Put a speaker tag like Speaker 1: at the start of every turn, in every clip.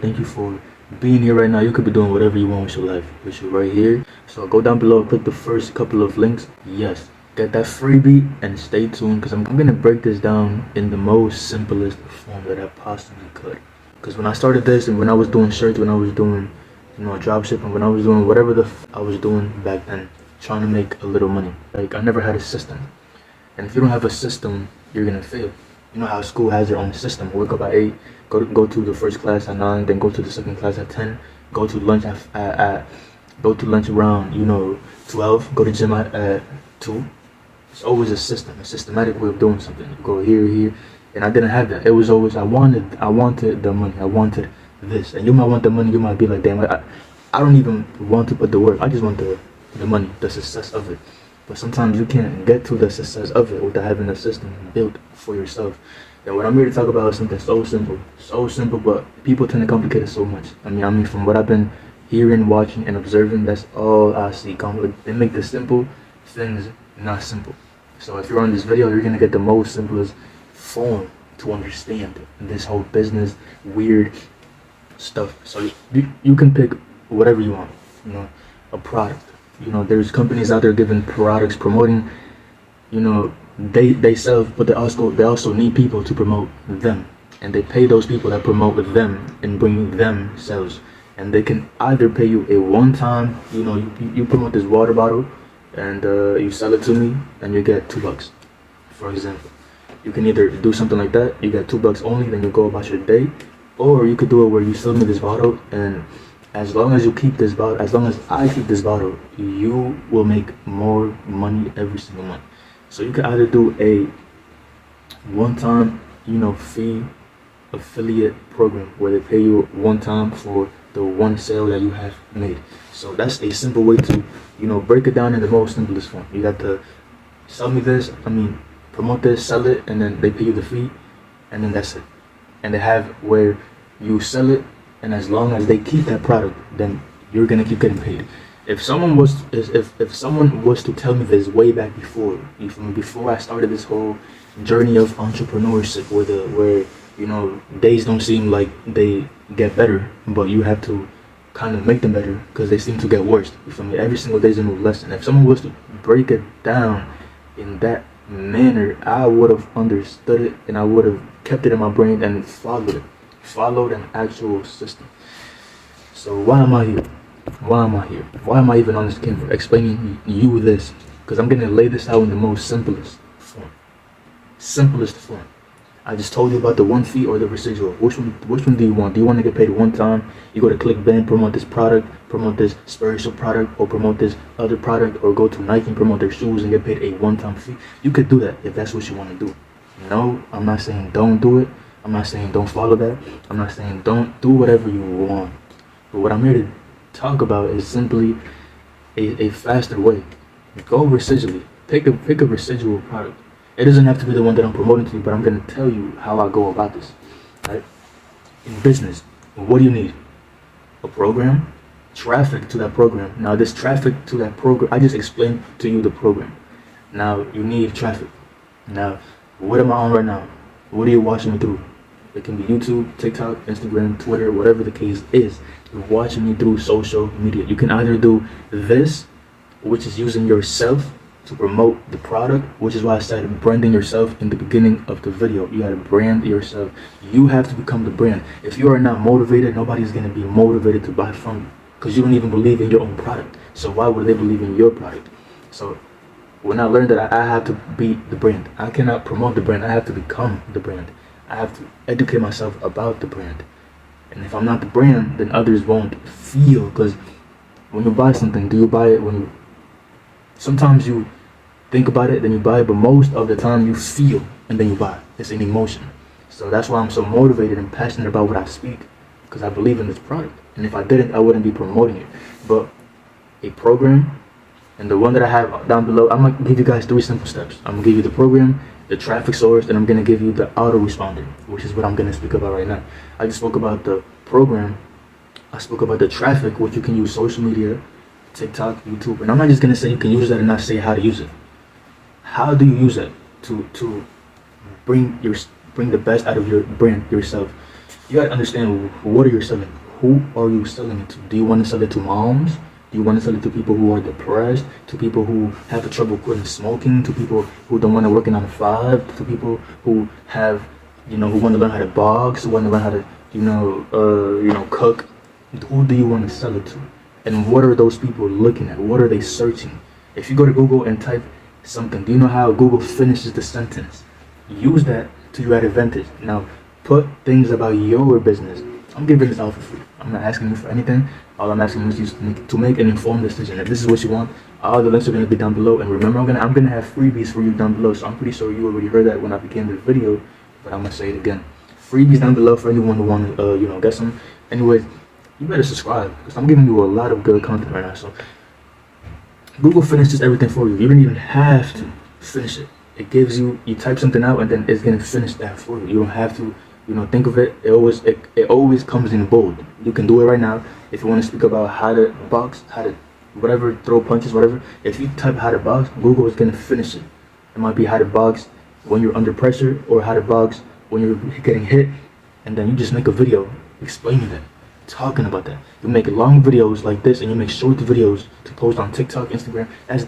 Speaker 1: Thank you for being here right now. You could be doing whatever you want with your life, which is right here. So go down below, click the first couple of links. Yes, get that freebie and stay tuned because I'm gonna break this down in the most simplest form that I possibly could. Because when I started this and when I was doing shirts, when I was doing drop shipping, when I was doing whatever I was doing back then, trying to make a little money. Like I never had a system. And if you don't have a system, you're gonna fail. You know how school has their own system. Wake up at 8, go to the first class at 9, then go to the second class at 10, go to lunch go to lunch around 12, go to gym at 2. It's always a system, a systematic way of doing something. You go here, and I didn't have that. It was always I wanted the money, I wanted this. And you might want the money, you might be like, damn, I don't even want to put the work. I just want the money, the success of it. But sometimes you can't get to the success of it without having a system built for yourself. And what I'm here to talk about is something so simple, but people tend to complicate it so much. I mean, from what I've been hearing, watching, and observing, that's all I see. They make the simple things not simple. So if you're on this video, you're gonna get the most simplest form to understand this whole business weird stuff. So you can pick whatever you want. A product. There's companies out there giving products, promoting. They sell, but they also need people to promote them, and they pay those people that promote them and bring them sales. And they can either pay you a one-time, you promote this water bottle, and you sell it to me, and you get $2, for example. You can either do something like that, you get $2 only, then you go about your day, or you could do it where you sell me this bottle, and as long as you keep this bottle, as long as I keep this bottle, you will make more money every single month. So you can either do a one-time, fee affiliate program where they pay you one time for the one sale that you have made. So that's a simple way to, break it down in the most simplest form. You got to sell me this, promote this, sell it, and then they pay you the fee, and then that's it. And they have where you sell it, and as long as they keep that product, then you're gonna keep getting paid. If someone was to tell me this way back before I started this whole journey of entrepreneurship, where days don't seem like they get better, but you have to kind of make them better because they seem to get worse. You feel me? Every single day is a new lesson. If someone was to break it down in that manner, I would have understood it, and I would have kept it in my brain and followed an actual system. So why am I here? Why am I even on this camera explaining you this? Because I'm gonna lay this out in the most simplest form. I just told you about the one fee or the residual. Which one do you want? Do you want to get paid one time? You go to ClickBank, promote this product, promote this spiritual product, or promote this other product, or go to Nike and promote their shoes and get paid a one-time fee. You could do that if that's what you want to do. No, I'm not saying don't do it. I'm not saying don't follow that. I'm not saying don't do whatever you want. But what I'm here to talk about is simply a faster way. Go residually. Pick a residual product. It doesn't have to be the one that I'm promoting to you, but I'm going to tell you how I go about this. Right? In business, what do you need? A program, traffic to that program. Now this traffic to that program, I just explained to you the program. Now you need traffic. Now, what am I on right now? What are you watching me through? It can be YouTube, TikTok, Instagram, Twitter, whatever the case is. You're watching me through social media. You can either do this, which is using yourself to promote the product, which is why I started branding yourself in the beginning of the video. You gotta brand yourself. You have to become the brand. If you are not motivated, nobody's gonna be motivated to buy from you because you don't even believe in your own product. So why would they believe in your product? So when I learned that I have to be the brand, I cannot promote the brand, I have to become the brand. I have to educate myself about the brand. And if I'm not the brand, then others won't feel. Because when you buy something, do you buy it when sometimes you think about it, then you buy it, but most of the time you feel and then you buy. It's an emotion. So that's why I'm so motivated and passionate about what I speak, because I believe in this product. And if I didn't, I wouldn't be promoting it. But a program, and the one that I have down below, I'm gonna give you guys 3 simple steps. I'm gonna give you the program, the traffic source, and I'm gonna give you the autoresponder, which is what I'm gonna speak about right now. I just spoke about the program. I spoke about the traffic, which you can use social media, TikTok, YouTube, and I'm not just gonna say you can use that and not say how to use it. How do you use it to bring the best out of your brand yourself? You gotta understand, what are you selling? Who are you selling it to? Do you want to sell it to moms? Do you want to sell it to people who are depressed? To people who have trouble quitting smoking? To people who don't want to work in 9 to 5? To people who have, who want to learn how to box? Who want to learn how to, cook? Who do you want to sell it to? And what are those people looking at? What are they searching? If you go to Google and type something, do you know how Google finishes the sentence? Use that to your advantage. Now, put things about your business. I'm giving this out for free. I'm not asking you for anything. All I'm asking you is to make an informed decision. If this is what you want, all the links are going to be down below. And remember, I'm gonna have freebies for you down below. So I'm pretty sure you already heard that when I began the video, but I'm gonna say it again. Freebies down below for anyone who want to, get some. Anyways, you better subscribe because I'm giving you a lot of good content right now. So Google finishes everything for you. You don't even have to finish it. It gives you type something out and then it's gonna finish that for you. You don't have to, think of it. It always comes in bold. You can do it right now. If you want to speak about how to box, how to whatever, throw punches, whatever. If you type how to box, Google is gonna finish it. It might be how to box when you're under pressure or how to box when you're getting hit, and then you just make a video explaining that, talking about that. You make long videos like this and you make short videos to post on TikTok, Instagram. That's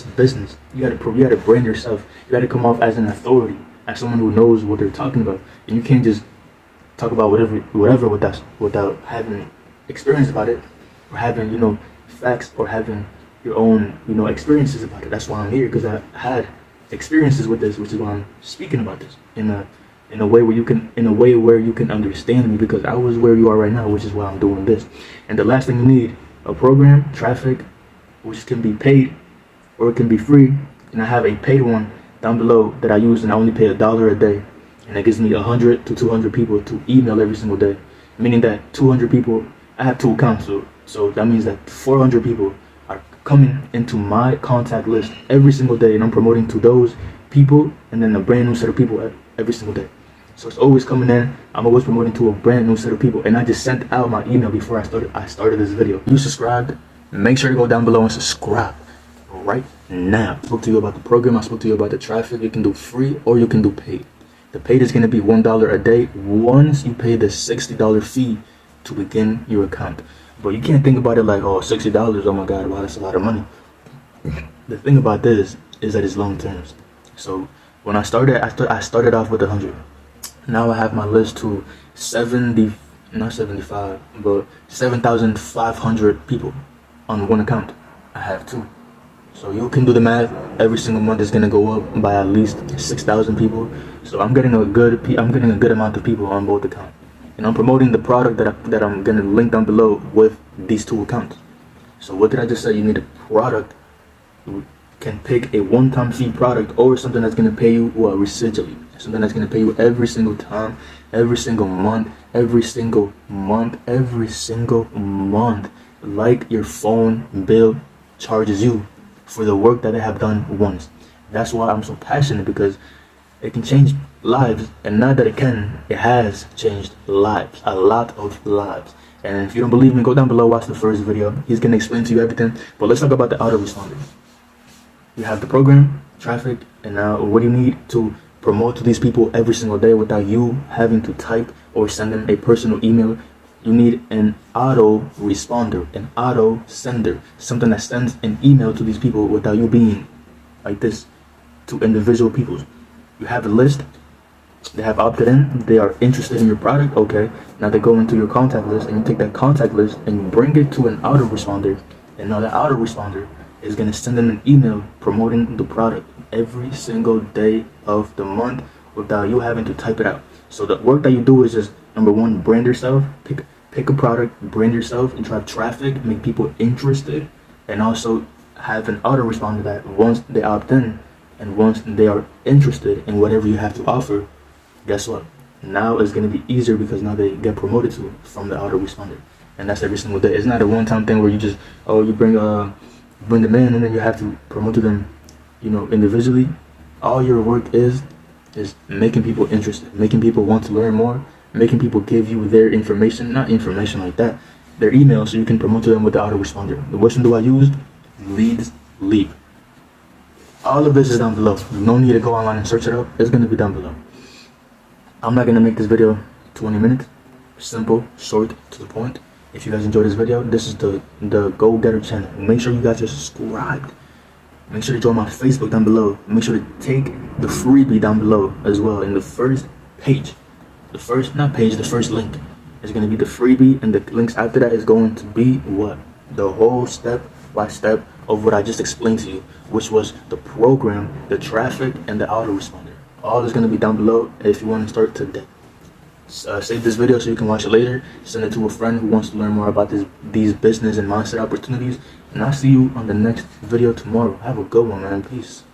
Speaker 1: business. You gotta brand yourself. You gotta come off as an authority, as someone who knows what they're talking about. And you can't just talk about whatever without having experience about it, or having facts, or having your own experiences about it. That's why I'm here, because I had experiences with this, which is why I'm speaking about this in a way where you can understand me, because I was where you are right now, which is why I'm doing this. And the last thing you need, a program, traffic, which can be paid or it can be free. And I have a paid one down below that I use, and I only pay $1 a day, and it gives me 100 to 200 people to email every single day, meaning that 200 people, I have 2 accounts, so that means that 400 people are coming into my contact list every single day, and I'm promoting to those people, and then a brand new set of people every single day. So it's always coming in. I'm always promoting to a brand new set of people, and I just sent out my email before I started this video. You subscribed? Make sure you go down below and subscribe right now. I spoke to you about the program. I spoke to you about the traffic. You can do free or you can do paid. The paid is going to be $1 a day once you pay the $60 fee to begin your account. But you can't think about it like, oh, $60, oh my god, wow, that's a lot of money. The thing about this is that it's long term. So when I started off with 100. Now I have my list to 7,500 people on one account. I have 2. So you can do the math. Every single month is gonna go up by at least 6,000 people. So I'm getting a good amount of people on both accounts, and I'm promoting the product that I'm gonna link down below with these 2 accounts. So what did I just say? You need a product. You can pick a one-time fee product, or something that's gonna pay you residually, something that's gonna pay you every single time, every single month, like your phone bill charges you for the work that they have done once. That's why I'm so passionate, because it can change lives, and not that it has changed lives, a lot of lives. And if you don't believe me, go down below, watch the first video. He's gonna explain to you everything. But let's talk about the autoresponder. You have the program, traffic, and now what do you need to promote to these people every single day without you having to type or send them a personal email? You need an autoresponder, an auto sender, something that sends an email to these people without you being like this to individual people. You have a list. They have opted in. They are interested in your product. Okay, now they go into your contact list, and you take that contact list and you bring it to an autoresponder, and now that autoresponder is going to send them an email promoting the product every single day of the month without you having to type it out. So the work that you do is just, number 1, brand yourself, pick a product, brand yourself, and drive traffic, make people interested, and also have an autoresponder that once they opt in and once they are interested in whatever you have to offer, guess what? Now it's going to be easier, because now they get promoted to from the autoresponder, and that's every single day. It's not a one-time thing where you just you bring them in and then you have to promote to them individually. All your work is making people interested, making people want to learn more, making people give you their information, not information like that, their email, so you can promote to them with the autoresponder. The question do I use? Leads Leap. All of this is down below. No need to go online and search it up. It's going to be down below. I'm not going to make this video 20 minutes. Simple, short, to the point. If you guys enjoyed this video, this is the Go Getter channel. Make sure you guys are subscribed. Make sure to join my Facebook down below. Make sure to take the freebie down below as well. In the first page, the first link is going to be the freebie, and the links after that is going to be what? The whole step by step of what I just explained to you, which was the program, the traffic, and the autoresponder. All is going to be down below if you want to start today. Save this video so you can watch it later. Send it to a friend who wants to learn more about these business and mindset opportunities. And I'll see you on the next video tomorrow. Have a good one, man. Peace.